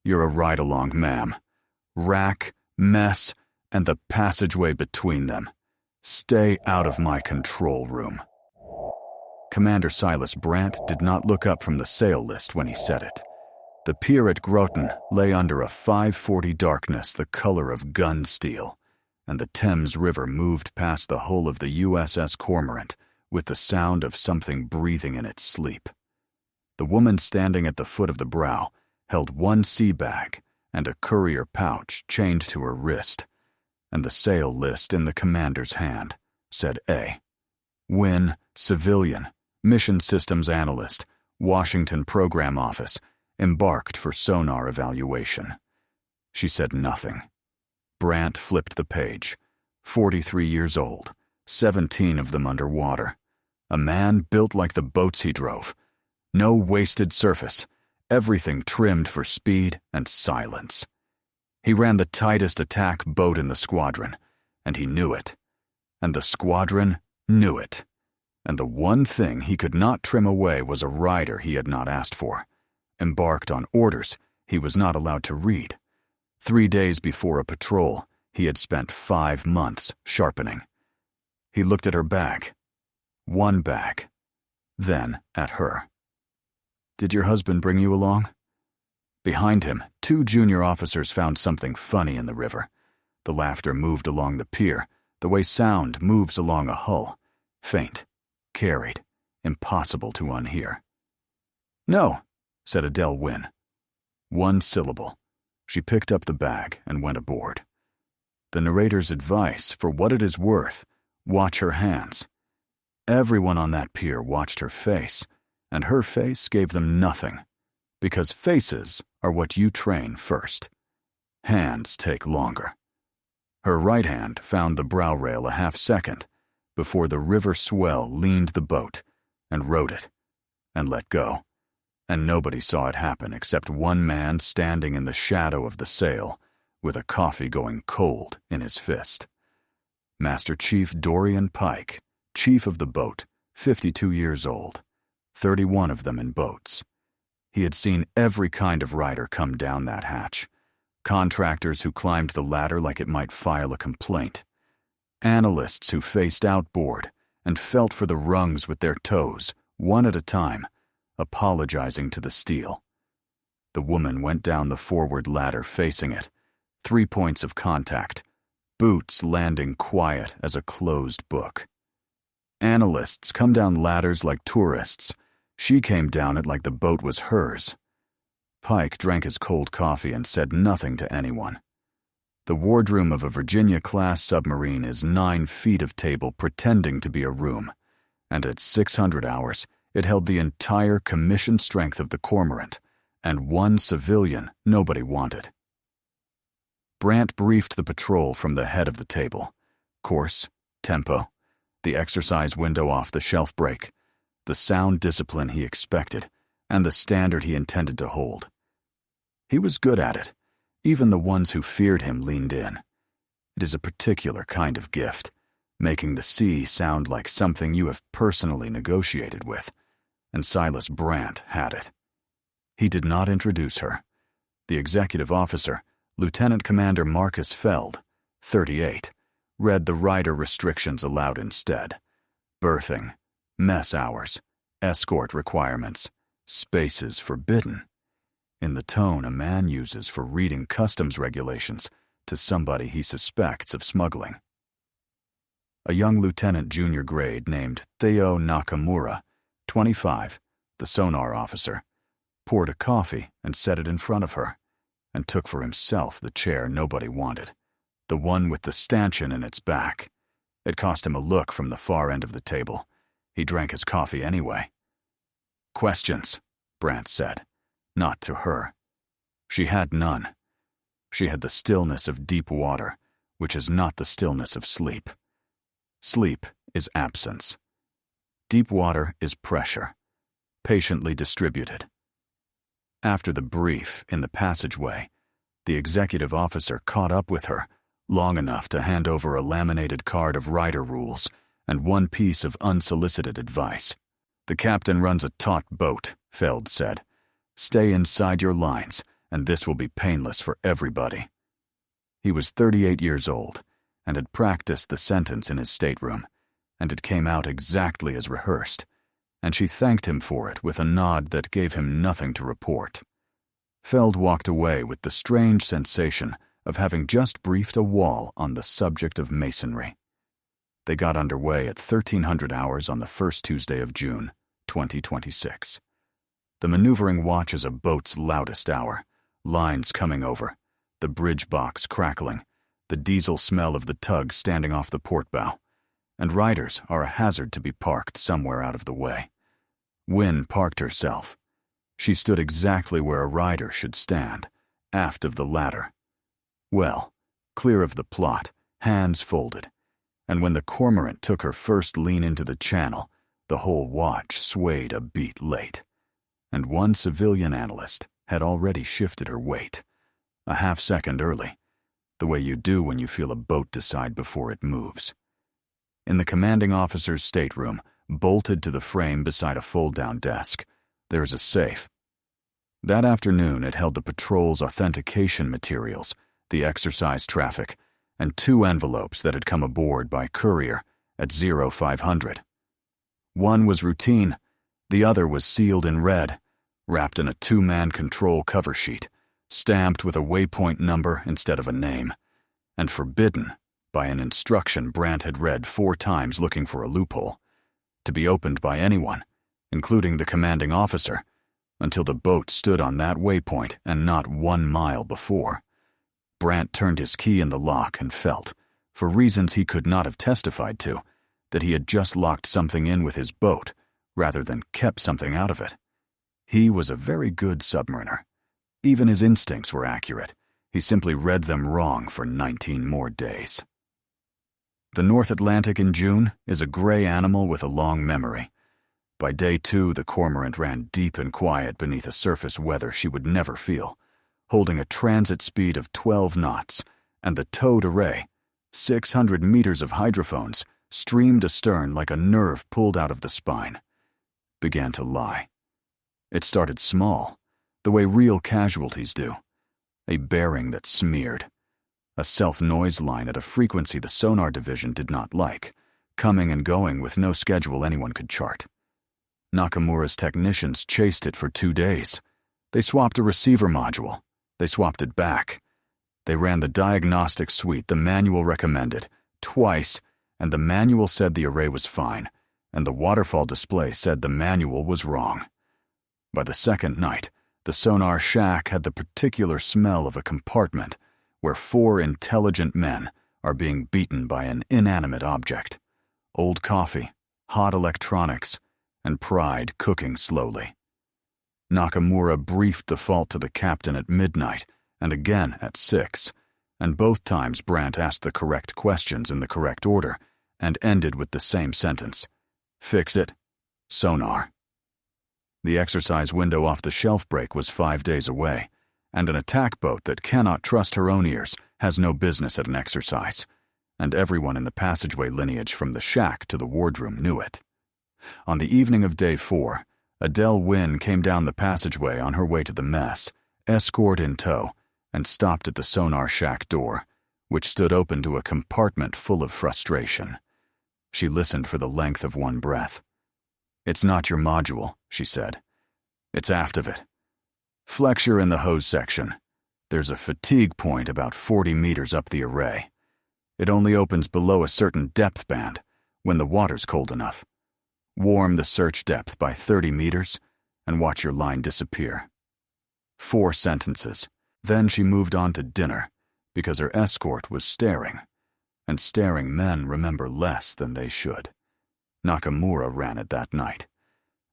You're a ride-along, ma'am. Rack, mess, and the passageway between them. Stay out of my control room." Commander Silas Brant did not look up from the sail list when he said it. The pier at Groton lay under a 540 darkness the color of gun steel, and the Thames River moved past the hull of the USS Cormorant with the sound of something breathing in its sleep. The woman standing at the foot of the brow held one sea bag and a courier pouch chained to her wrist, and the sail list in the commander's hand said A. Wynne, civilian, mission systems analyst, Washington Program Office, embarked for sonar evaluation. She said nothing. Brant flipped the page. 43 years old, 17 of them underwater. A man built like the boats he drove. No wasted surface, everything trimmed for speed and silence. He ran the tightest attack boat in the squadron, and he knew it. And the squadron knew it. And the one thing he could not trim away was a rider he had not asked for. Embarked on orders he was not allowed to read. 3 days before a patrol, he had spent 5 months sharpening. He looked at her bag. One bag. Then at her. "Did your husband bring you along?" Behind him, 2 junior officers found something funny in the river. The laughter moved along the pier, the way sound moves along a hull. Faint, carried, impossible to unhear. "No," said Adele Wynne. One syllable. She picked up the bag and went aboard. The narrator's advice, for what it is worth, watch her hands. Everyone on that pier watched her face, and her face gave them nothing, because faces are what you train first. Hands take longer. Her right hand found the brow rail a half-second before the river swell leaned the boat and rode it and let go, and nobody saw it happen except one man standing in the shadow of the sail with a coffee going cold in his fist. Master Chief Dorian Pike, chief of the boat, 52 years old, 31 of them in boats. He had seen every kind of rider come down that hatch. Contractors who climbed the ladder like it might file a complaint. Analysts who faced outboard and felt for the rungs with their toes, one at a time, apologizing to the steel. The woman went down the forward ladder facing it, 3 points of contact, boots landing quiet as a closed book. Analysts come down ladders like tourists. She came down it like the boat was hers. Pike drank his cold coffee and said nothing to anyone. The wardroom of a Virginia-class submarine is 9 feet of table pretending to be a room, and at 600 hours, it held the entire commissioned strength of the Cormorant, and one civilian nobody wanted. Brant briefed the patrol from the head of the table. Course, tempo, the exercise window off the shelf break, the sound discipline he expected, and the standard he intended to hold. He was good at it. Even the ones who feared him leaned in. It is a particular kind of gift, making the sea sound like something you have personally negotiated with, and Silas Brant had it. He did not introduce her. The executive officer, Lieutenant Commander Marcus Feld, 38, read the rider restrictions aloud instead. Berthing, mess hours, escort requirements, spaces forbidden, in the tone a man uses for reading customs regulations to somebody he suspects of smuggling. A young lieutenant junior grade named Theo Nakamura, 25, the sonar officer, poured a coffee and set it in front of her, and took for himself the chair nobody wanted, the one with the stanchion in its back. It cost him a look from the far end of the table. He drank his coffee anyway. "Questions," Brant said, not to her. She had none. She had the stillness of deep water, which is not the stillness of sleep. Sleep is absence. Deep water is pressure, patiently distributed. After the brief in the passageway, the executive officer caught up with her long enough to hand over a laminated card of rider rules and one piece of unsolicited advice. "The captain runs a taut boat," Feld said. "Stay inside your lines and this will be painless for everybody." He was 38 years old and had practiced the sentence in his stateroom, and it came out exactly as rehearsed, and she thanked him for it with a nod that gave him nothing to report. Feld walked away with the strange sensation of having just briefed a wall on the subject of masonry. They got underway at 1300 hours on the first Tuesday of June, 2026. The maneuvering watch is a boat's loudest hour, lines coming over, the bridge box crackling, the diesel smell of the tug standing off the port bow, and riders are a hazard to be parked somewhere out of the way. Wynne parked herself. She stood exactly where a rider should stand, aft of the ladder. Well, clear of the plot, hands folded, and when the cormorant took her first lean into the channel, the whole watch swayed a beat late. And one civilian analyst had already shifted her weight, a half-second early, the way you do when you feel a boat decide before it moves. In the commanding officer's stateroom, bolted to the frame beside a fold-down desk, there is a safe. That afternoon it held the patrol's authentication materials, the exercise traffic, and 2 envelopes that had come aboard by courier at 0500. One was routine, the other was sealed in red, wrapped in a 2-man control cover sheet, stamped with a waypoint number instead of a name, and forbidden by an instruction Brandt had read 4 times looking for a loophole, to be opened by anyone, including the commanding officer, until the boat stood on that waypoint and not 1 mile before. Brandt turned his key in the lock and felt, for reasons he could not have testified to, that he had just locked something in with his boat rather than kept something out of it. He was a very good submariner. Even his instincts were accurate. He simply read them wrong for 19 more days. The North Atlantic in June is a gray animal with a long memory. By day 2, the cormorant ran deep and quiet beneath a surface weather she would never feel, holding a transit speed of 12 knots, and the towed array, 600 meters of hydrophones, streamed astern like a nerve pulled out of the spine, began to lie. It started small, the way real casualties do. A bearing that smeared. A self-noise line at a frequency the sonar division did not like, coming and going with no schedule anyone could chart. Nakamura's technicians chased it for 2 days. They swapped a receiver module. They swapped it back. They ran the diagnostic suite the manual recommended, twice, and the manual said the array was fine, and the waterfall display said the manual was wrong. By the second night, the sonar shack had the particular smell of a compartment where 4 intelligent men are being beaten by an inanimate object. Old coffee, hot electronics, and pride cooking slowly. Nakamura briefed the fault to the captain at midnight and again at 6, and both times Brandt asked the correct questions in the correct order and ended with the same sentence. Fix it. Sonar. The exercise window off the shelf break was 5 days away, and an attack boat that cannot trust her own ears has no business at an exercise, and everyone in the passageway lineage from the shack to the wardroom knew it. On the evening of day 4, Adele Wynne came down the passageway on her way to the mess, escort in tow, and stopped at the sonar shack door, which stood open to a compartment full of frustration. She listened for the length of one breath. "It's not your module," she said. "It's aft of it. Flexure in the hose section. There's a fatigue point about 40 meters up the array. It only opens below a certain depth band, when the water's cold enough. Warm the search depth by 30 meters and watch your line disappear." 4 sentences. Then she moved on to dinner because her escort was staring, and staring men remember less than they should. Nakamura ran it that night.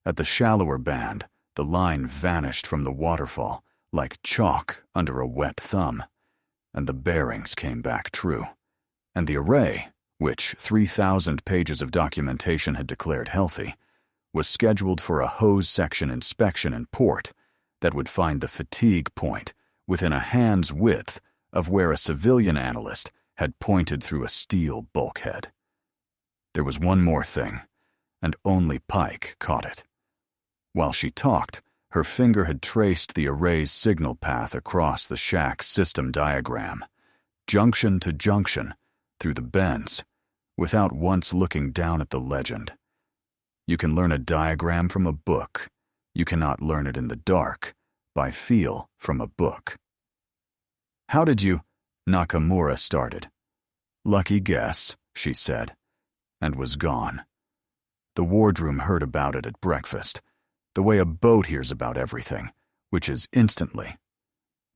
At the shallower band, the line vanished from the waterfall like chalk under a wet thumb, and the bearings came back true. And the array, which 3,000 pages of documentation had declared healthy, was scheduled for a hose section inspection in port that would find the fatigue point within a hand's width of where a civilian analyst had pointed through a steel bulkhead. There was one more thing, and only Pike caught it. While she talked, Her finger had traced the array's signal path across the shack's system diagram, junction to junction, through the bends, without once looking down at the legend. You can learn a diagram from a book. You cannot learn it in the dark, by feel from a book. "How did you?" Nakamura started. "Lucky guess," she said, and was gone. The wardroom heard about it at breakfast, the way a boat hears about everything, which is instantly.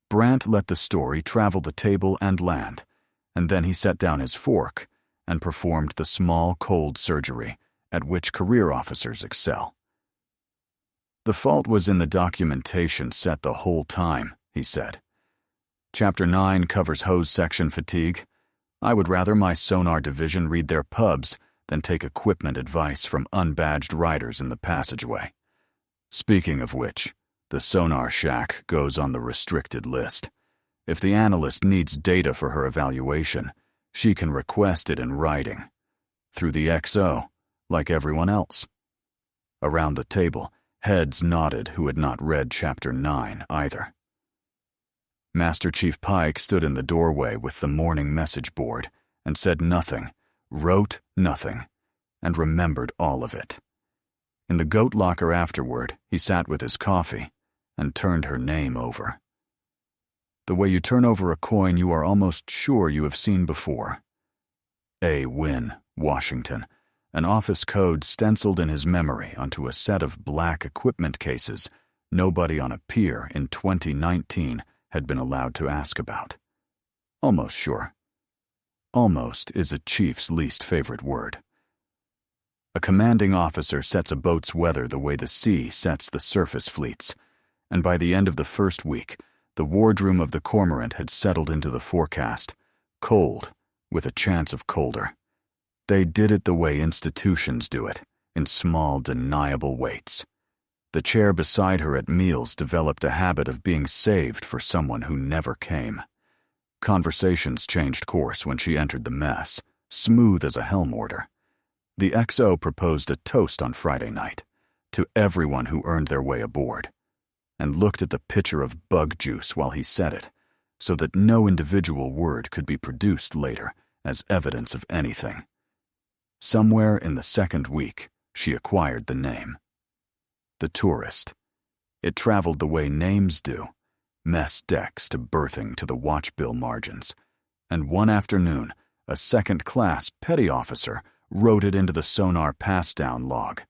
Brandt let the story travel the table and land, and then he set down his fork and performed the small, cold surgery at which career officers excel. "The fault was in the documentation set the whole time," he said. "Chapter 9 covers hose section fatigue. I would rather my sonar division read their pubs than take equipment advice from unbadged riders in the passageway. Speaking of which, the sonar shack goes on the restricted list. If the analyst needs data for her evaluation, she can request it in writing. Through the XO, like everyone else." Around the table, heads nodded who had not read Chapter 9 either. Master Chief Pike stood in the doorway with the morning message board and said nothing, wrote nothing, and remembered all of it. In the goat locker afterward, he sat with his coffee and turned her name over. The way you turn over a coin you are almost sure you have seen before. A. Wynne, Washington, an office code stenciled in his memory onto a set of black equipment cases nobody on a pier in 2019 had been allowed to ask about. Almost sure. Almost is a chief's least favorite word. A commanding officer sets a boat's weather the way the sea sets the surface fleets, and by the end of the first week, the wardroom of the Cormorant had settled into the forecast, cold, with a chance of colder. They did it the way institutions do it, in small, deniable weights. The chair beside her at meals developed a habit of being saved for someone who never came. Conversations changed course when she entered the mess, smooth as a helm order. The XO proposed a toast on Friday night, to everyone who earned their way aboard, and looked at the pitcher of bug juice while he said it, so that no individual word could be produced later as evidence of anything. Somewhere in the second week, she acquired the name. The Tourist. It traveled the way names do, mess decks to berthing to the watch bill margins, and one afternoon, a second-class petty officer wrote it into the sonar pass-down log.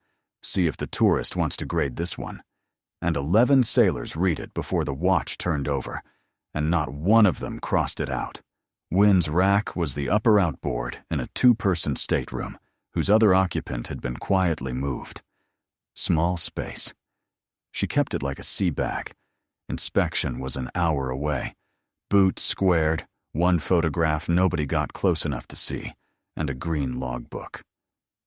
See if the Tourist wants to grade this one. And 11 sailors read it before the watch turned over, and not one of them crossed it out. Wynn's rack was the upper outboard in a 2-person stateroom, whose other occupant had been quietly moved. Small space. She kept it like a sea bag. Inspection was an hour away. Boots squared, one photograph nobody got close enough to see, and a green logbook.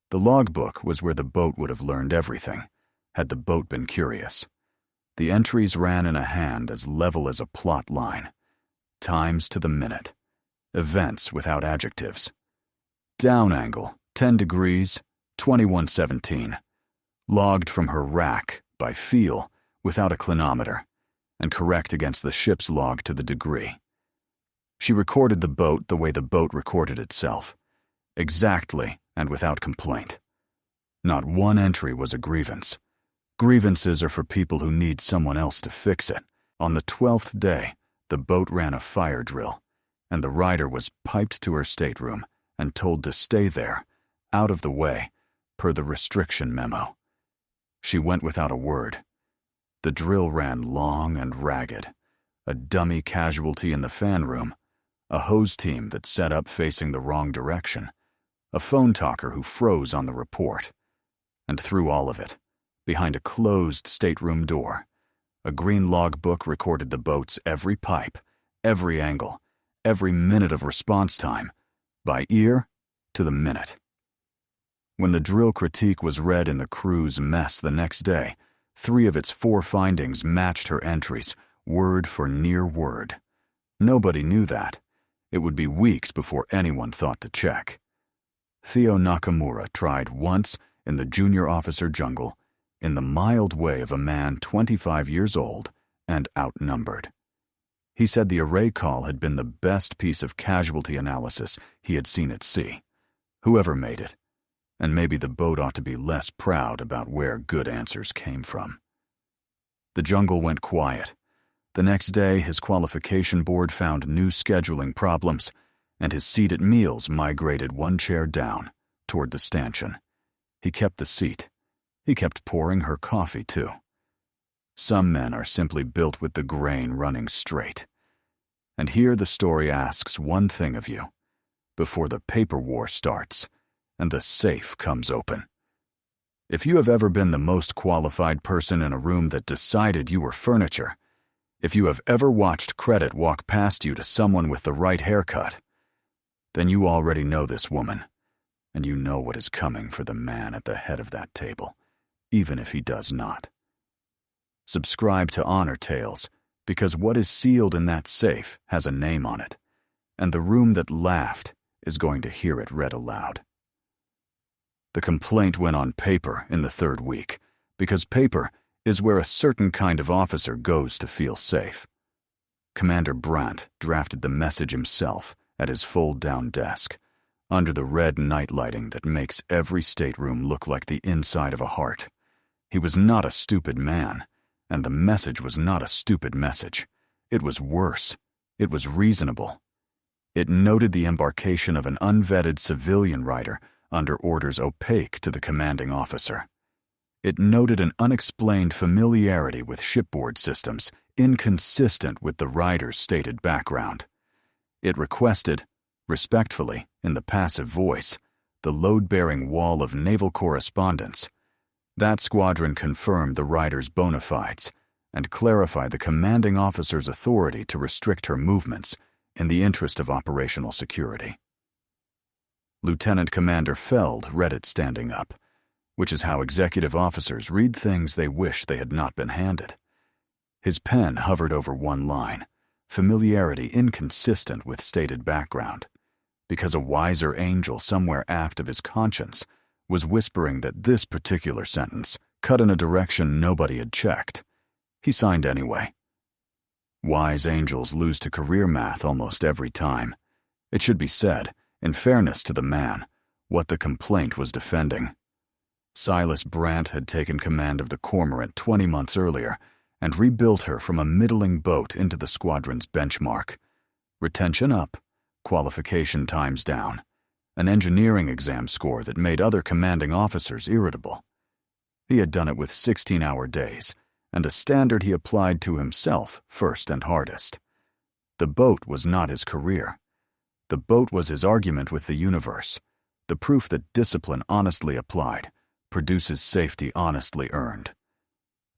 The logbook was where the boat would have learned everything, had the boat been curious. The entries ran in a hand as level as a plot line. Times to the minute. Events without adjectives. Down angle, 10 degrees, 2117. Logged from her rack, by feel, without a clinometer, and correct against the ship's log to the degree. She recorded the boat the way the boat recorded itself. Exactly and without complaint. Not one entry was a grievance. Grievances are for people who need someone else to fix it. On the 12th day, the boat ran a fire drill, and the rider was piped to her stateroom and told to stay there, out of the way, per the restriction memo. She went without a word. The drill ran long and ragged. A dummy casualty in the fan room, a hose team that set up facing the wrong direction, a phone talker who froze on the report. And through all of it, behind a closed stateroom door, a green logbook recorded the boat's every pipe, every angle, every minute of response time, by ear to the minute. When the drill critique was read in the crew's mess the next day, 3 of its 4 findings matched her entries, word for near word. Nobody knew that. It would be weeks before anyone thought to check. Theo Nakamura tried once in the junior officer jungle in the mild way of a man 25 years old and outnumbered. He said the array call had been the best piece of casualty analysis he had seen at sea, whoever made it, and maybe the boat ought to be less proud about where good answers came from. The jungle went quiet. The next day, his qualification board found new scheduling problems, and his seat at meals migrated one chair down, toward the stanchion. He kept the seat. He kept pouring her coffee, too. Some men are simply built with the grain running straight. And here the story asks one thing of you, before the paper war starts and the safe comes open. If you have ever been the most qualified person in a room that decided you were furniture, if you have ever watched credit walk past you to someone with the right haircut, then you already know this woman, and you know what is coming for the man at the head of that table, even if he does not. Subscribe to Honor Tales, because what is sealed in that safe has a name on it, and the room that laughed is going to hear it read aloud. The complaint went on paper in the third week, because paper is where a certain kind of officer goes to feel safe. Commander Brandt drafted the message himself at his fold-down desk, under the red night lighting that makes every stateroom look like the inside of a heart. He was not a stupid man, and the message was not a stupid message. It was worse. It was reasonable. It noted the embarkation of an unvetted civilian rider under orders opaque to the commanding officer. It noted an unexplained familiarity with shipboard systems inconsistent with the rider's stated background. It requested, respectfully, in the passive voice, the load-bearing wall of naval correspondence. That squadron confirmed the rider's bona fides and clarified the commanding officer's authority to restrict her movements in the interest of operational security. Lieutenant Commander Feld read it standing up, which is how executive officers read things they wish they had not been handed. His pen hovered over one line, familiarity inconsistent with stated background, because a wiser angel somewhere aft of his conscience was whispering that this particular sentence cut in a direction nobody had checked. He signed anyway. Wise angels lose to career math almost every time. It should be said, in fairness to the man, what the complaint was defending. Silas Brandt had taken command of the Cormorant 20 months earlier and rebuilt her from a middling boat into the squadron's benchmark. Retention up, qualification times down, an engineering exam score that made other commanding officers irritable. He had done it with 16-hour days, and a standard he applied to himself first and hardest. The boat was not his career. The boat was his argument with the universe, the proof that discipline honestly applied produces safety honestly earned.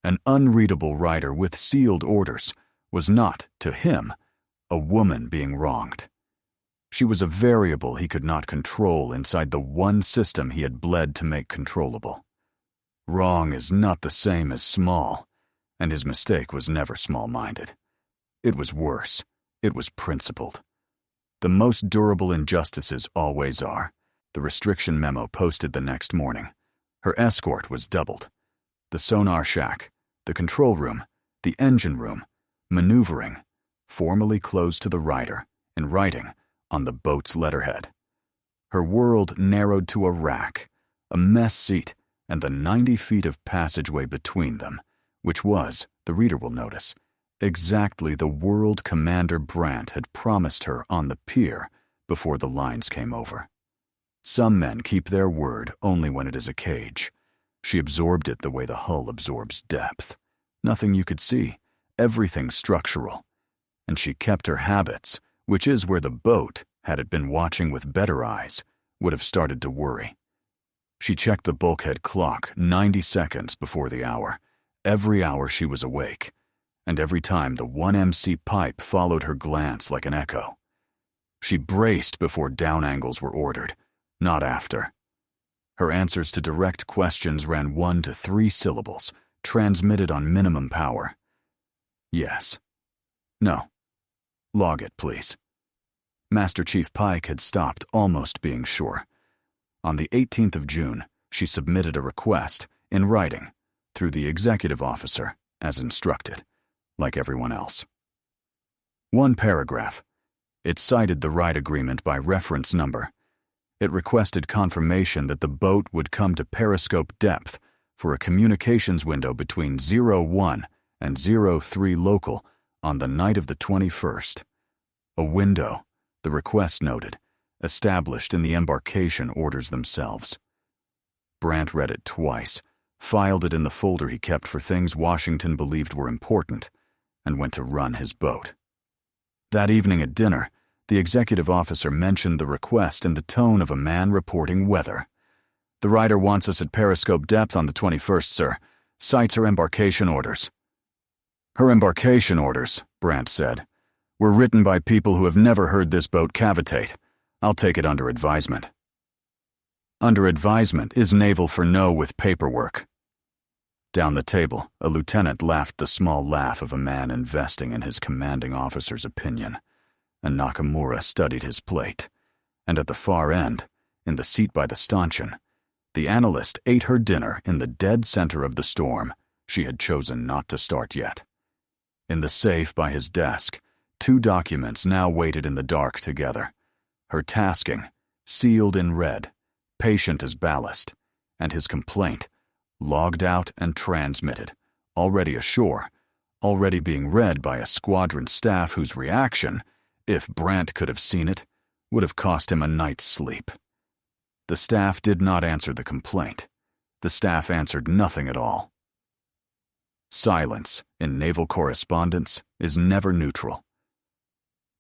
An unreadable rider with sealed orders was not, to him, a woman being wronged. She was a variable he could not control inside the one system he had bled to make controllable. Wrong is not the same as small, and his mistake was never small-minded. It was worse. It was principled. The most durable injustices always are. The restriction memo posted the next morning. Her escort was doubled. The sonar shack, the control room, the engine room, maneuvering, formally closed to the rider, in writing, on the boat's letterhead. Her world narrowed to a rack, a mess seat, and the 90 feet of passageway between them, which was, the reader will notice, exactly the world Commander Brandt had promised her on the pier before the lines came over. Some men keep their word only when it is a cage. She absorbed it the way the hull absorbs depth. Nothing you could see, everything structural. And she kept her habits, which is where the boat, had it been watching with better eyes, would have started to worry. She checked the bulkhead clock 90 seconds before the hour. Every hour she was awake, and every time the 1MC pipe followed her glance like an echo. She braced before down angles were ordered, not after. Her answers to direct questions ran 1 to 3 syllables, transmitted on minimum power. Yes. No. Log it, please. Master Chief Pike had stopped almost being sure. On the 18th of June, she submitted a request, in writing, through the executive officer, as instructed, like everyone else. One paragraph. It cited the ride agreement by reference number. It requested confirmation that the boat would come to periscope depth for a communications window between 01 and 03 local on the night of the 21st. A window, the request noted, established in the embarkation orders themselves. Brandt read it twice, filed it in the folder he kept for things Washington believed were important, and went to run his boat. That evening at dinner, the executive officer mentioned the request in the tone of a man reporting weather. "The rider wants us at periscope depth on the 21st, sir. Cites her embarkation orders." "Her embarkation orders," Brandt said, "were written by people who have never heard this boat cavitate. I'll take it under advisement." Under advisement is naval for no with paperwork. Down the table, a lieutenant laughed the small laugh of a man investing in his commanding officer's opinion, and Nakamura studied his plate. And at the far end, in the seat by the stanchion, the analyst ate her dinner in the dead center of the storm she had chosen not to start yet. In the safe by his desk, 2 documents now waited in the dark together. Her tasking, sealed in red, patient as ballast, and his complaint, logged out and transmitted, already ashore, already being read by a squadron staff whose reaction, if Brandt could have seen it, would have cost him a night's sleep. The staff did not answer the complaint. The staff answered nothing at all. Silence in naval correspondence is never neutral.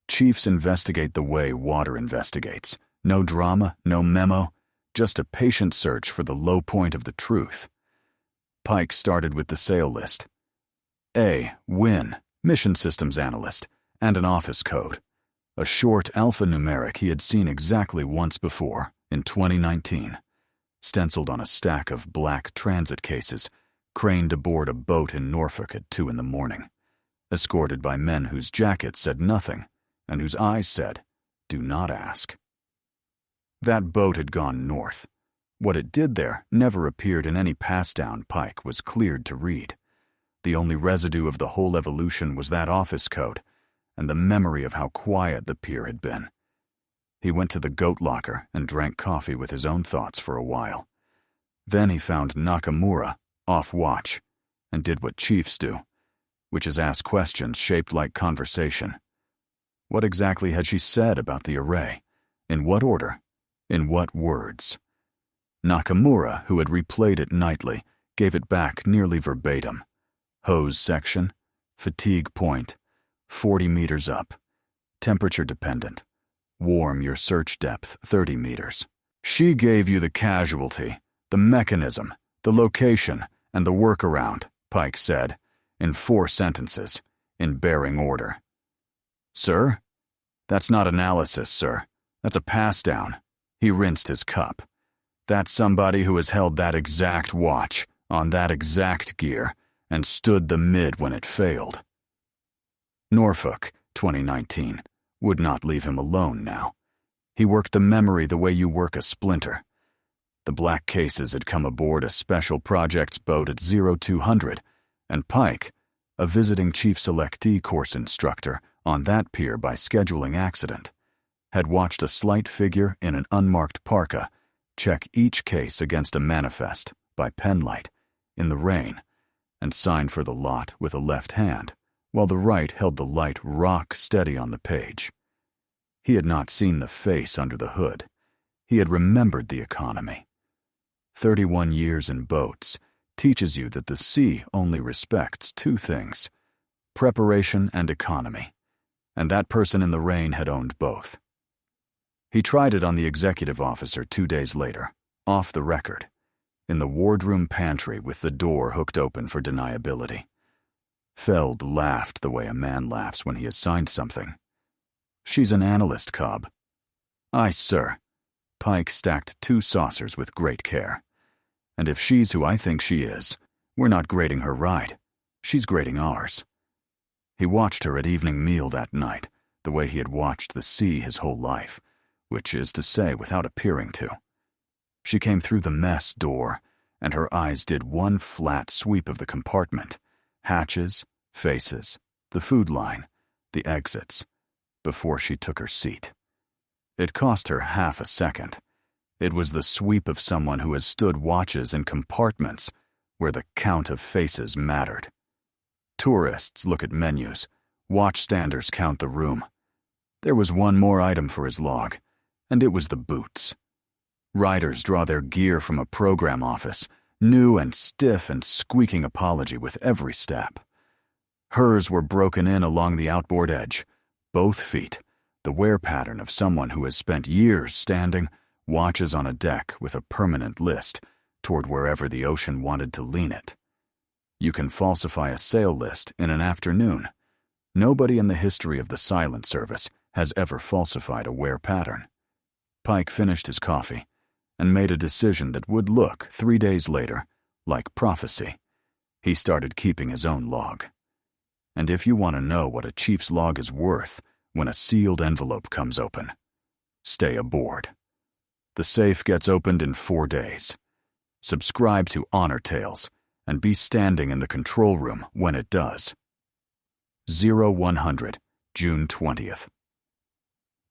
Chiefs investigate the way water investigates. No drama, no memo, just a patient search for the low point of the truth. Pike started with the sail list. A. Win, mission systems analyst, and an office code. A short alphanumeric he had seen exactly once before, in 2019, stenciled on a stack of black transit cases, craned aboard a boat in Norfolk at 2 in the morning, escorted by men whose jackets said nothing, and whose eyes said, "Do not ask." That boat had gone north. What it did there never appeared in any pass-down Pike was cleared to read. The only residue of the whole evolution was that office code, and the memory of how quiet the pier had been. He went to the goat locker and drank coffee with his own thoughts for a while. Then he found Nakamura, off watch, and did what chiefs do, which is ask questions shaped like conversation. What exactly had she said about the array? In what order? In what words? Nakamura, who had replayed it nightly, gave it back nearly verbatim. Hose section, fatigue point, 40 meters up, temperature dependent, warm your search depth 30 meters. She gave you the casualty, the mechanism, the location, and the workaround, Pike said, in 4 sentences, in bearing order. Sir? That's not analysis, sir. That's a pass-down. He rinsed his cup. That's somebody who has held that exact watch, on that exact gear, and stood the mid when it failed. Norfolk, 2019, would not leave him alone now. He worked the memory the way you work a splinter. The black cases had come aboard a special projects boat at 0200, and Pike, a visiting chief selectee course instructor on that pier by scheduling accident, had watched a slight figure in an unmarked parka check each case against a manifest by penlight in the rain and sign for the lot with a left hand while the right held the light rock steady on the page. He had not seen the face under the hood. He had remembered the economy. 31 years in boats teaches you that the sea only respects 2 things, preparation and economy, and that person in the rain had owned both. He tried it on the executive officer 2 days later, off the record, in the wardroom pantry with the door hooked open for deniability. Feld laughed the way a man laughs when he has signed something. She's an analyst, Cobb. Aye, sir. Pike stacked 2 saucers with great care. And if she's who I think she is, we're not grading her right. She's grading ours. He watched her at evening meal that night, the way he had watched the sea his whole life, which is to say without appearing to. She came through the mess door, and her eyes did one flat sweep of the compartment, hatches, faces, the food line, the exits, before she took her seat. It cost her half a second. It was the sweep of someone who has stood watches in compartments where the count of faces mattered. Tourists look at menus. Watchstanders count the room. There was one more item for his log, and it was the boots. Riders draw their gear from a program office, new and stiff and squeaking apology with every step. Hers were broken in along the outboard edge, both feet, the wear pattern of someone who has spent years standing, watches on a deck with a permanent list toward wherever the ocean wanted to lean it. You can falsify a sail list in an afternoon. Nobody in the history of the Silent Service has ever falsified a wear pattern. Pike finished his coffee and made a decision that would look, 3 days later, like prophecy. He started keeping his own log. And if you want to know what a chief's log is worth when a sealed envelope comes open, stay aboard. The safe gets opened in 4 days. Subscribe to Honor Tales and be standing in the control room when it does. 0100, June 20th.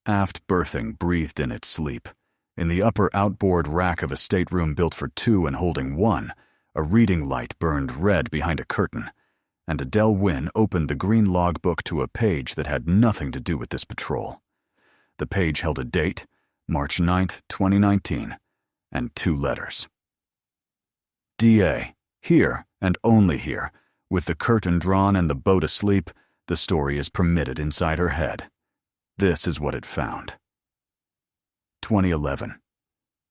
Aft berthing breathed in its sleep. In the upper outboard rack of a stateroom built for 2 and holding 1, a reading light burned red behind a curtain, and Adele Wynne opened the green logbook to a page that had nothing to do with this patrol. The page held a date, March 9th, 2019, and 2 letters. DA, here and only here, with the curtain drawn and the boat asleep, the story is permitted inside her head. This is what it found. 2011,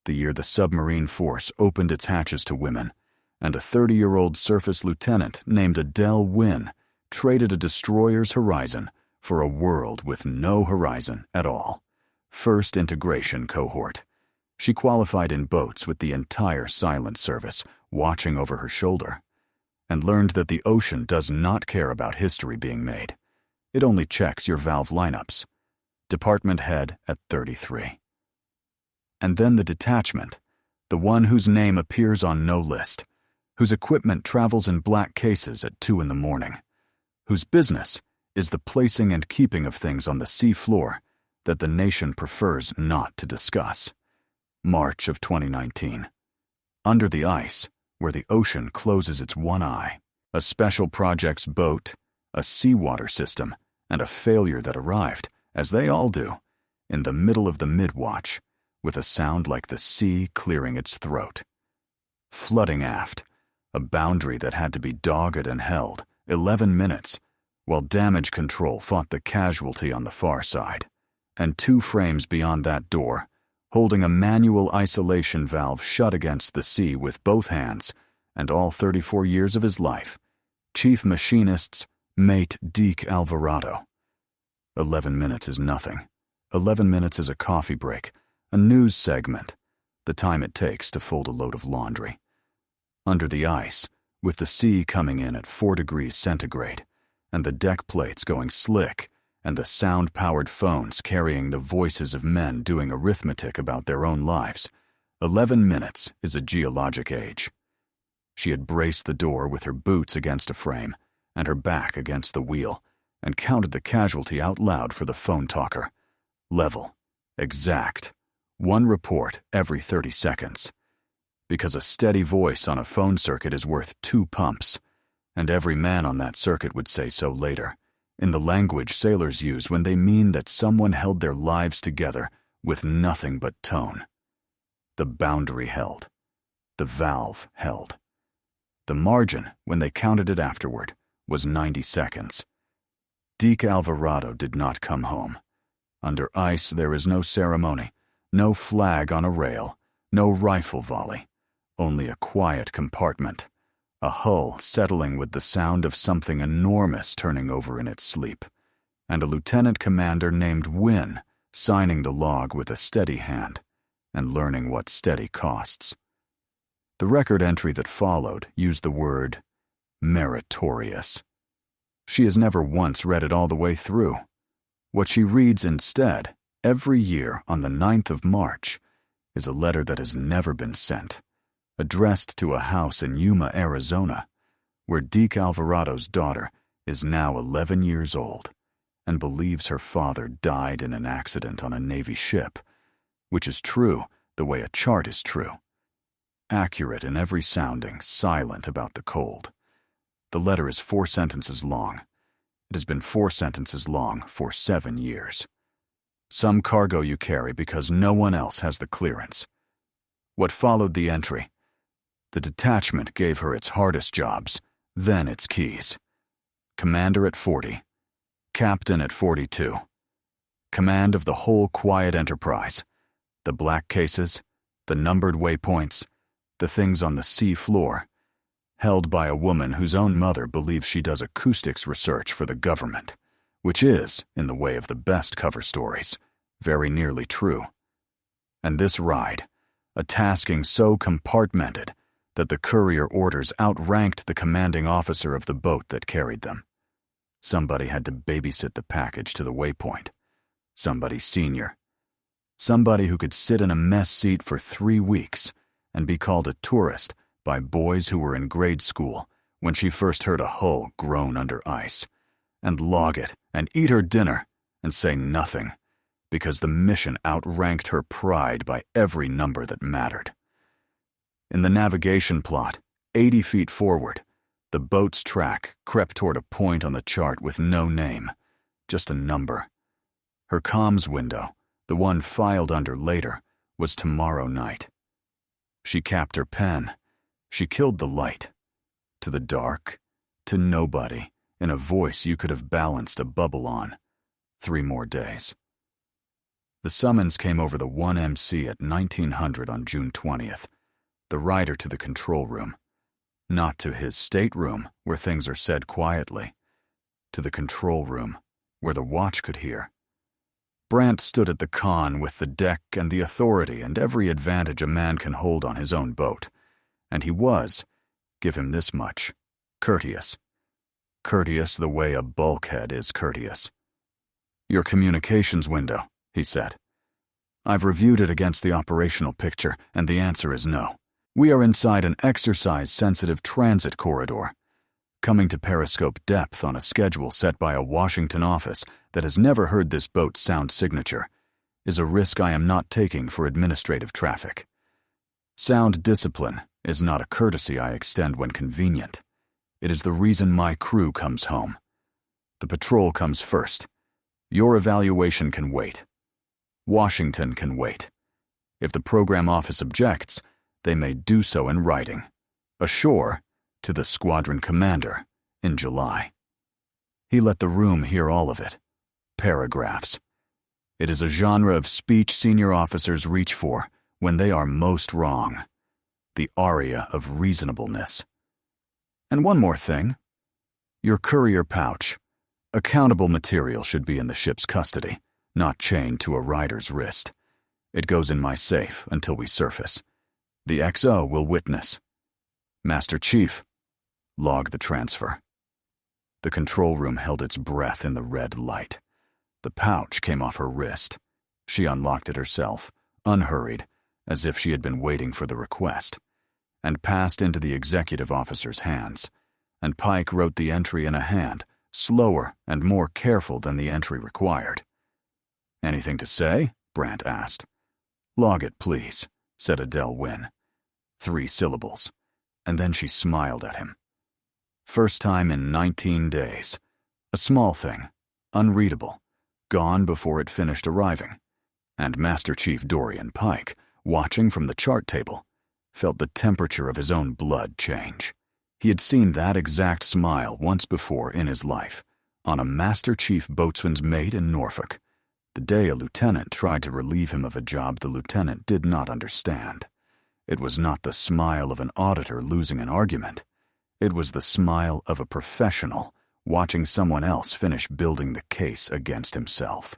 the year the submarine force opened its hatches to women, and a 30-year-old surface lieutenant named Adele Wynne traded a destroyer's horizon for a world with no horizon at all. First integration cohort. She qualified in boats with the entire Silent Service watching over her shoulder, and learned that the ocean does not care about history being made. It only checks your valve lineups. Department head at 33. And then the detachment, the one whose name appears on no list, whose equipment travels in black cases at 2 in the morning, whose business is the placing and keeping of things on the sea floor that the nation prefers not to discuss. March of 2019. Under the ice, where the ocean closes its one eye, a special projects boat, a seawater system, and a failure that arrived, as they all do, in the middle of the mid-watch, with a sound like the sea clearing its throat. Flooding aft, a boundary that had to be dogged and held, 11 minutes, while damage control fought the casualty on the far side, and 2 frames beyond that door, holding a manual isolation valve shut against the sea with both hands, and all 34 years of his life, Chief Machinist's mate Deke Alvarado. 11 minutes is nothing. 11 minutes is a coffee break, a news segment, the time it takes to fold a load of laundry. Under the ice, with the sea coming in at 4 degrees centigrade, and the deck plates going slick, and the sound-powered phones carrying the voices of men doing arithmetic about their own lives, 11 minutes is a geologic age. She had braced the door with her boots against a frame and her back against the wheel, and counted the casualty out loud for the phone talker. Level. Exact. 1 report every 30 seconds. Because a steady voice on a phone circuit is worth 2 pumps, and every man on that circuit would say so later, in the language sailors use when they mean that someone held their lives together with nothing but tone. The boundary held. The valve held. The margin, when they counted it afterward, was 90 seconds. Deke Alvarado did not come home. Under ice there is no ceremony, no flag on a rail, no rifle volley, only a quiet compartment, a hull settling with the sound of something enormous turning over in its sleep, and a lieutenant commander named Wynne signing the log with a steady hand and learning what steady costs. The record entry that followed used the word meritorious. She has never once read it all the way through. What she reads instead, every year on the 9th of March, is a letter that has never been sent, addressed to a house in Yuma, Arizona, where Deke Alvarado's daughter is now 11 years old and believes her father died in an accident on a Navy ship, which is true the way a chart is true. Accurate in every sounding, silent about the cold. The letter is 4 sentences long. It has been 4 sentences long for 7 years. Some cargo you carry because no one else has the clearance. What followed the entry? The detachment gave her its hardest jobs, then its keys. Commander at 40. Captain at 42. Command of the whole quiet enterprise. The black cases, the numbered waypoints, the things on the sea floor, held by a woman whose own mother believes she does acoustics research for the government, which is, in the way of the best cover stories, very nearly true. And this ride, a tasking so compartmented that the courier orders outranked the commanding officer of the boat that carried them. Somebody had to babysit the package to the waypoint. Somebody senior. Somebody who could sit in a mess seat for 3 weeks and be called a tourist by boys who were in grade school when she first heard a hull groan under ice, and log it and eat her dinner and say nothing, because the mission outranked her pride by every number that mattered. In the navigation plot, 80 feet forward, the boat's track crept toward a point on the chart with no name, just a number. Her comms window, the one filed under later, was tomorrow night. She capped her pen. She killed the light. To the dark, to nobody, in a voice you could have balanced a bubble on. 3 more days. The summons came over the 1MC at 1900 on June 20th. The rider to the control room. Not to his stateroom, where things are said quietly. To the control room, where the watch could hear. Brant stood at the con with the deck and the authority and every advantage a man can hold on his own boat. And he was, give him this much, courteous. Courteous the way a bulkhead is courteous. "Your communications window," he said. "I've reviewed it against the operational picture, and the answer is no. We are inside an exercise-sensitive transit corridor, coming to periscope depth on a schedule set by a Washington office that has never heard this boat's sound signature, is a risk I am not taking for administrative traffic. Sound discipline is not a courtesy I extend when convenient. It is the reason my crew comes home. The patrol comes first. Your evaluation can wait. Washington can wait. If the program office objects, they may do so in writing. Ashore, to the squadron commander, in July." He let the room hear all of it. Paragraphs. It is a genre of speech senior officers reach for when they are most wrong. The aria of reasonableness. And one more thing. Your courier pouch. Accountable material should be in the ship's custody, not chained to a rider's wrist. It goes in my safe until we surface. The XO will witness. Master Chief, log the transfer. The control room held its breath in the red light. The pouch came off her wrist. She unlocked it herself, unhurried, as if she had been waiting for the request, and passed into the executive officer's hands, and Pike wrote the entry in a hand, slower and more careful than the entry required. "Anything to say?" Brant asked. "Log it, please," said Adele Wynne. 3 syllables, and then she smiled at him. First time in 19 days. A small thing, unreadable, gone before it finished arriving. And Master Chief Dorian Pike, watching from the chart table, felt the temperature of his own blood change. He had seen that exact smile once before in his life, on a Master Chief boatswain's mate in Norfolk, the day a lieutenant tried to relieve him of a job the lieutenant did not understand. It was not the smile of an auditor losing an argument. It was the smile of a professional watching someone else finish building the case against himself.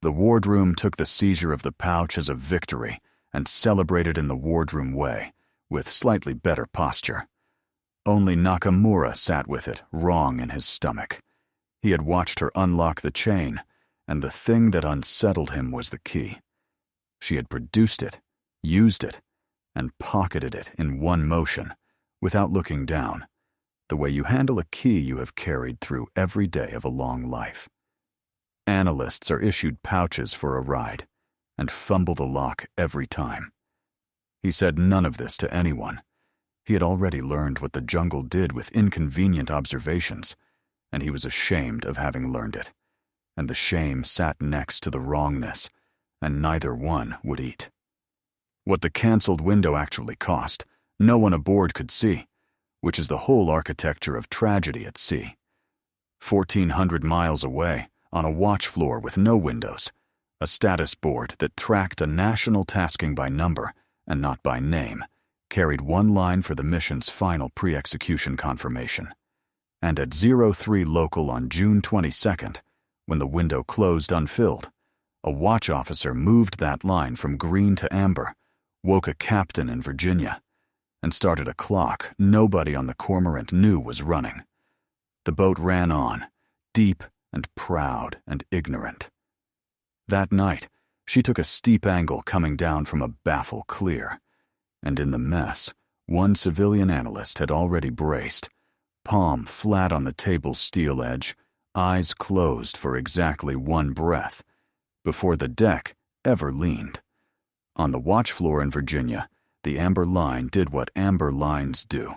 The wardroom took the seizure of the pouch as a victory and celebrated in the wardroom way, with slightly better posture. Only Nakamura sat with it, wrong in his stomach. He had watched her unlock the chain, and the thing that unsettled him was the key. She had produced it, used it, and pocketed it in one motion, without looking down, the way you handle a key you have carried through every day of a long life. Analysts are issued pouches for a ride and fumble the lock every time. He said none of this to anyone. He had already learned what the jungle did with inconvenient observations, and he was ashamed of having learned it. And the shame sat next to the wrongness, and neither one would eat. What the cancelled window actually cost, no one aboard could see, which is the whole architecture of tragedy at sea. 1,400 miles away, on a watch floor with no windows, a status board that tracked a national tasking by number and not by name, carried one line for the mission's final pre-execution confirmation. And at 03 local on June 22nd, when the window closed unfilled, a watch officer moved that line from green to amber, woke a captain in Virginia, and started a clock nobody on the Cormorant knew was running. The boat ran on, deep and proud and ignorant. That night, she took a steep angle coming down from a baffle clear, and in the mess, one civilian analyst had already braced, palm flat on the table's steel edge, eyes closed for exactly one breath, before the deck ever leaned. On the watch floor in Virginia, the amber line did what amber lines do.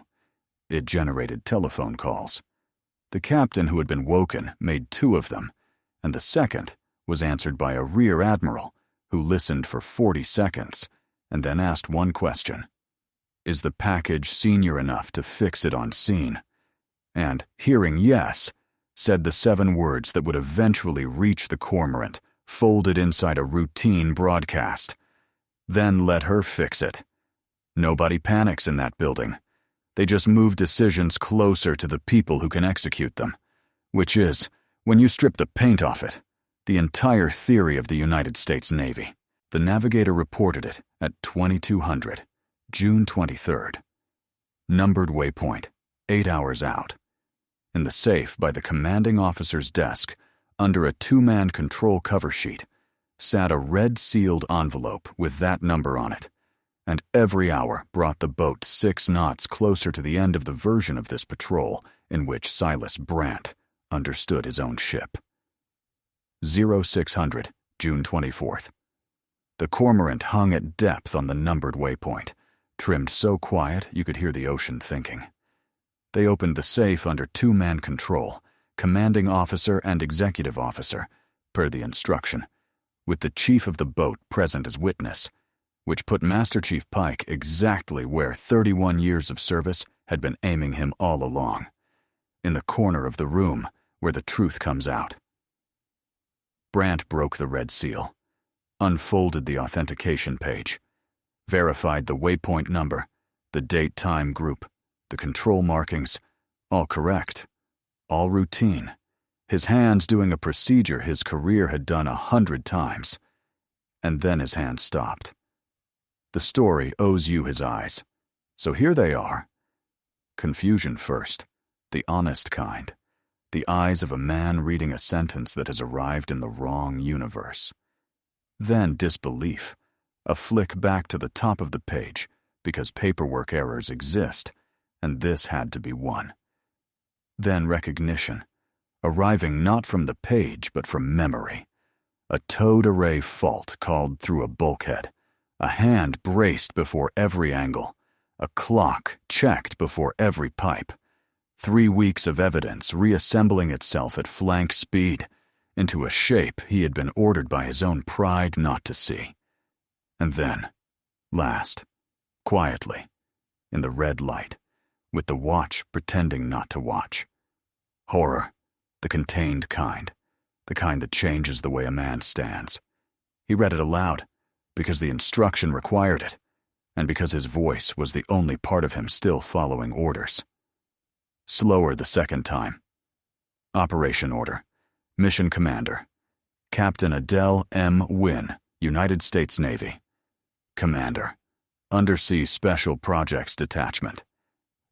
It generated telephone calls. The captain who had been woken made 2 of them, and the second was answered by a rear admiral who listened for 40 seconds and then asked one question: "Is the package senior enough to fix it on scene?" And, hearing yes, said the 7 words that would eventually reach the Cormorant, folded inside a routine broadcast: "Then let her fix it." Nobody panics in that building. They just move decisions closer to the people who can execute them, which is, when you strip the paint off it, the entire theory of the United States Navy. The Navigator reported it at 2200, June 23rd. Numbered waypoint, 8 hours out. In the safe by the commanding officer's desk, under a 2-man control cover sheet, sat a red-sealed envelope with that number on it, and every hour brought the boat 6 knots closer to the end of the version of this patrol in which Silas Brandt understood his own ship. 0600, June 24th. The Cormorant hung at depth on the numbered waypoint, trimmed so quiet you could hear the ocean thinking. They opened the safe under 2-man control, commanding officer and executive officer, per the instruction, with the chief of the boat present as witness, which put Master Chief Pike exactly where 31 years of service had been aiming him all along, in the corner of the room where the truth comes out. Brandt broke the red seal, unfolded the authentication page, verified the waypoint number, the date-time group, the control markings, all correct, all routine, his hands doing a procedure his career had done 100 times. And then his hand stopped. The story owes you his eyes, so here they are. Confusion first, the honest kind, the eyes of a man reading a sentence that has arrived in the wrong universe. Then disbelief, a flick back to the top of the page, because paperwork errors exist, and this had to be one. Then recognition, arriving not from the page but from memory. A towed array fault called through a bulkhead, a hand braced before every angle, a clock checked before every pipe. 3 weeks of evidence reassembling itself at flank speed into a shape he had been ordered by his own pride not to see. And then, last, quietly, in the red light, with the watch pretending not to watch. Horror, the contained kind, the kind that changes the way a man stands. He read it aloud, because the instruction required it, and because his voice was the only part of him still following orders. Slower the second time. Operation order. Mission Commander. Captain Adele M. Wynn, United States Navy. Commander. Undersea Special Projects Detachment.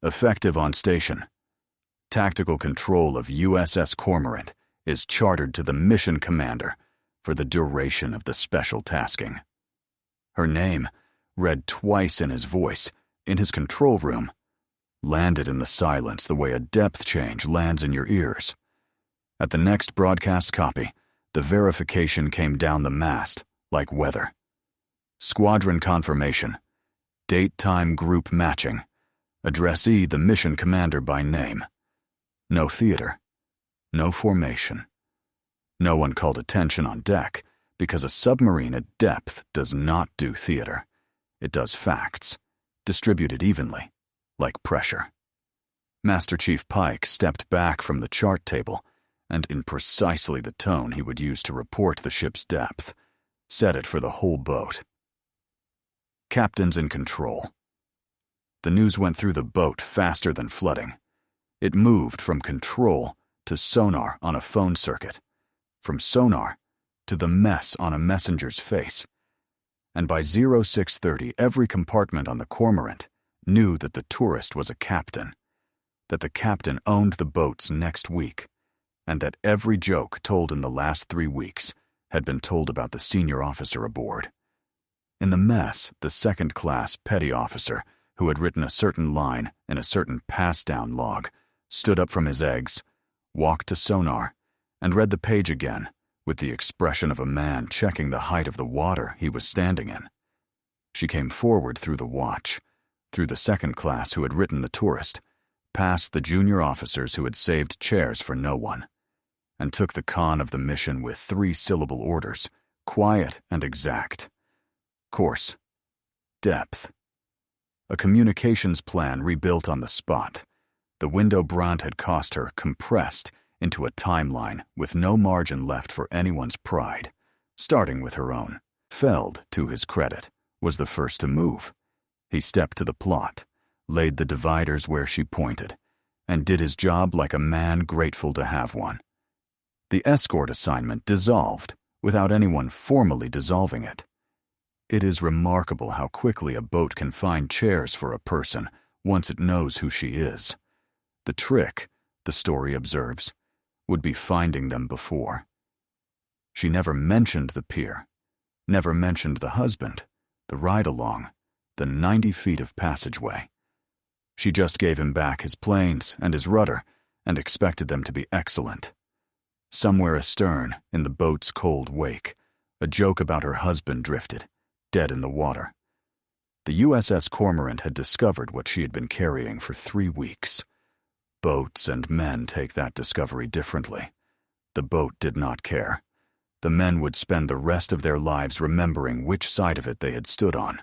Effective on station. Tactical control of USS Cormorant is chartered to the Mission Commander for the duration of the special tasking. Her name read twice in his voice, in his control room, landed in the silence the way a depth change lands in your ears. At the next broadcast copy, the verification came down the mast, like weather. Squadron confirmation. Date time group matching. Addressee the mission commander by name. No theater. No formation. No one called attention on deck, because a submarine at depth does not do theater. It does facts, distributed evenly, like pressure. Master Chief Pike stepped back from the chart table, and in precisely the tone he would use to report the ship's depth, said it for the whole boat. Captain's in control. The news went through the boat faster than flooding. It moved from control to sonar on a phone circuit, from sonar to the mess on a messenger's face. And by 0630, every compartment on the Cormorant knew that the tourist was a captain, that the captain owned the boats next week, and that every joke told in the last 3 weeks had been told about the senior officer aboard. In the mess, the second-class petty officer, who had written a certain line in a certain pass-down log, stood up from his eggs, walked to sonar, and read the page again with the expression of a man checking the height of the water he was standing in. She came forward through the watch, through the second class who had written the tourist, past the junior officers who had saved chairs for no one, and took the con of the mission with 3-syllable orders, quiet and exact. Course. Depth. A communications plan rebuilt on the spot. The window Brandt had cost her compressed into a timeline with no margin left for anyone's pride, starting with her own. Feld, to his credit, was the first to move. He stepped to the plot, laid the dividers where she pointed, and did his job like a man grateful to have one. The escort assignment dissolved without anyone formally dissolving it. It is remarkable how quickly a boat can find chairs for a person once it knows who she is. The trick, the story observes, would be finding them before. She never mentioned the pier, never mentioned the husband, the ride-along, the 90 feet of passageway. She just gave him back his planes and his rudder and expected them to be excellent. Somewhere astern, in the boat's cold wake, a joke about her husband drifted, dead in the water. The USS Cormorant had discovered what she had been carrying for 3 weeks. Boats and men take that discovery differently. The boat did not care. The men would spend the rest of their lives remembering which side of it they had stood on.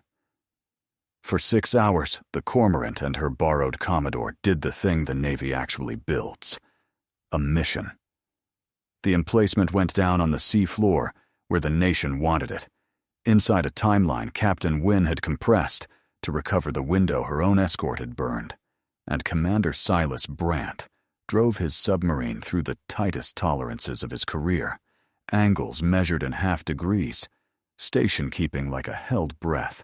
For 6 hours, the Cormorant and her borrowed Commodore did the thing the Navy actually builds: a mission. The emplacement went down on the sea floor where the nation wanted it. Inside a timeline Captain Wynne had compressed to recover the window her own escort had burned, and Commander Silas Brandt drove his submarine through the tightest tolerances of his career, angles measured in half degrees, station-keeping like a held breath,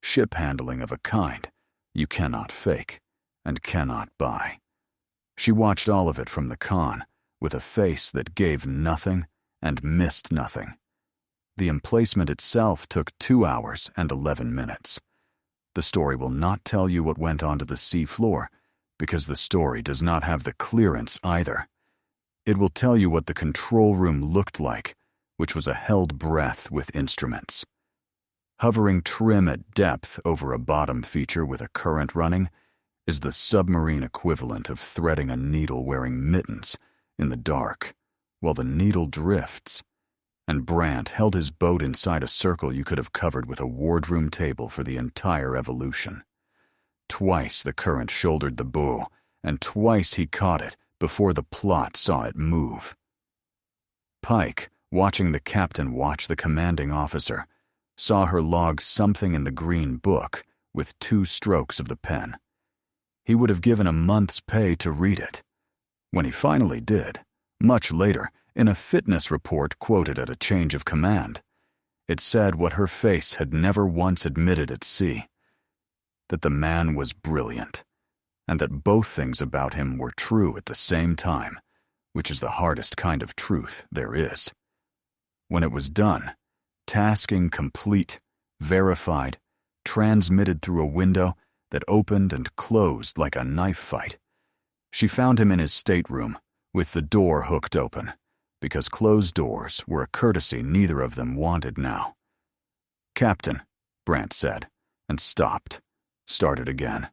ship handling of a kind you cannot fake and cannot buy. She watched all of it from the con, with a face that gave nothing and missed nothing. The emplacement itself took 2 hours and 11 minutes. The story will not tell you what went onto the sea floor, because the story does not have the clearance either. It will tell you what the control room looked like, which was a held breath with instruments. Hovering trim at depth over a bottom feature with a current running is the submarine equivalent of threading a needle wearing mittens in the dark while the needle drifts, and Brandt held his boat inside a circle you could have covered with a wardroom table for the entire evolution. Twice the current shouldered the bow, and twice he caught it before the plot saw it move. Pike, watching the captain watch the commanding officer, saw her log something in the green book with 2 strokes of the pen. He would have given a month's pay to read it. When he finally did, much later, in a fitness report quoted at a change of command, it said what her face had never once admitted at sea: that the man was brilliant, and that both things about him were true at the same time, which is the hardest kind of truth there is. When it was done, tasking complete, verified, transmitted through a window that opened and closed like a knife fight. She found him in his stateroom, with the door hooked open, because closed doors were a courtesy neither of them wanted now. "Captain," Brandt said, and stopped. Started again.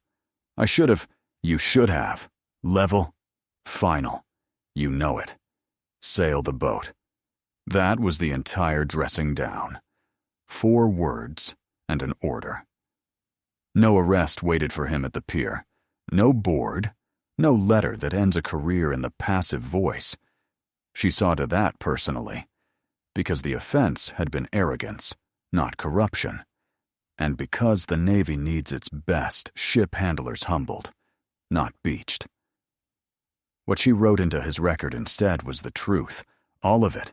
"I should have." "You should have. Level. Final. You know it. Sail the boat." That was the entire dressing down. 4 words and an order. No arrest waited for him at the pier. No board. No letter that ends a career in the passive voice. She saw to that personally, because the offense had been arrogance, not corruption, and because the Navy needs its best ship handlers humbled, not beached. What she wrote into his record instead was the truth, all of it,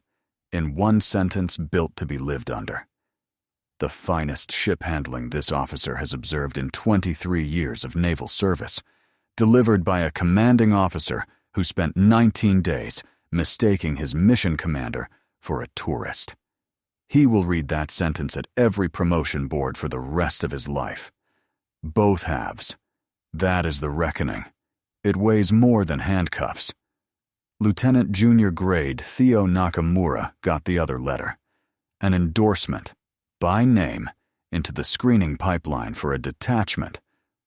in one sentence built to be lived under. The finest ship handling this officer has observed in 23 years of naval service, delivered by a commanding officer who spent 19 days mistaking his mission commander for a tourist. He will read that sentence at every promotion board for the rest of his life. Both halves. That is the reckoning. It weighs more than handcuffs. Lieutenant Junior Grade Theo Nakamura got the other letter. An endorsement, by name, into the screening pipeline for a detachment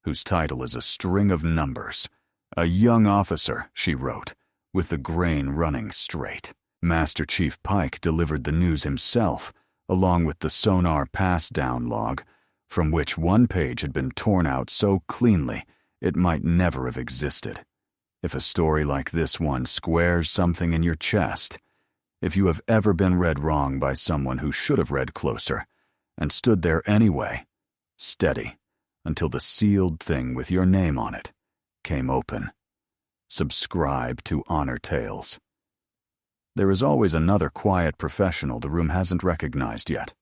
whose title is a string of numbers. A young officer, she wrote, with the grain running straight. Master Chief Pike delivered the news himself, along with the sonar pass-down log, from which one page had been torn out so cleanly it might never have existed. If a story like this one squares something in your chest, if you have ever been read wrong by someone who should have read closer, and stood there anyway, steady, until the sealed thing with your name on it came open. Subscribe to Honor Tales. There is always another quiet professional the room hasn't recognized yet.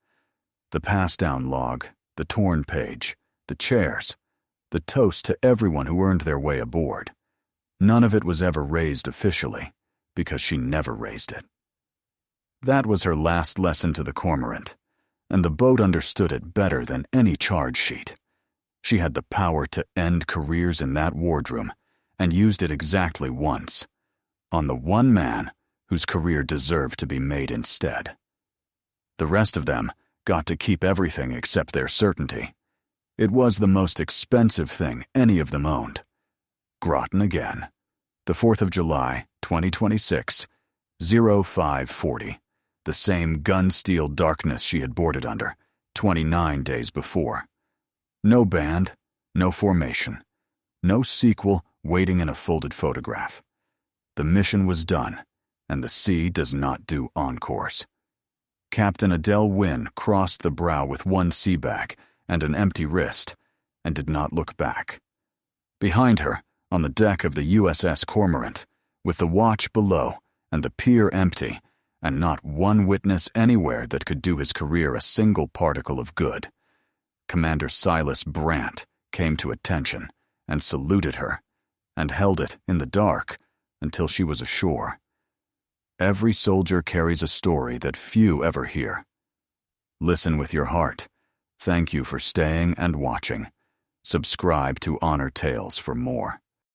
The pass-down log, the torn page, the chairs, the toast to everyone who earned their way aboard. None of it was ever raised officially, because she never raised it. That was her last lesson to the cormorant, and the boat understood it better than any charge sheet. She had the power to end careers in that wardroom, and used it exactly once, on the one man whose career deserved to be made instead. The rest of them got to keep everything except their certainty. It was the most expensive thing any of them owned. Groton again. The 4th of July, 2026, 0540. The same gun-steel darkness she had boarded under, 29 days before. No band, no formation, no sequel waiting in a folded photograph. The mission was done, and the sea does not do encores. Captain Adele Wynne crossed the brow with one sea bag and an empty wrist, and did not look back. Behind her, on the deck of the USS Cormorant, with the watch below and the pier empty, and not one witness anywhere that could do his career a single particle of good, Commander Silas Brandt came to attention and saluted her, and held it in the dark until she was ashore. Every soldier carries a story that few ever hear. Listen with your heart. Thank you for staying and watching. Subscribe to Honor Tales for more.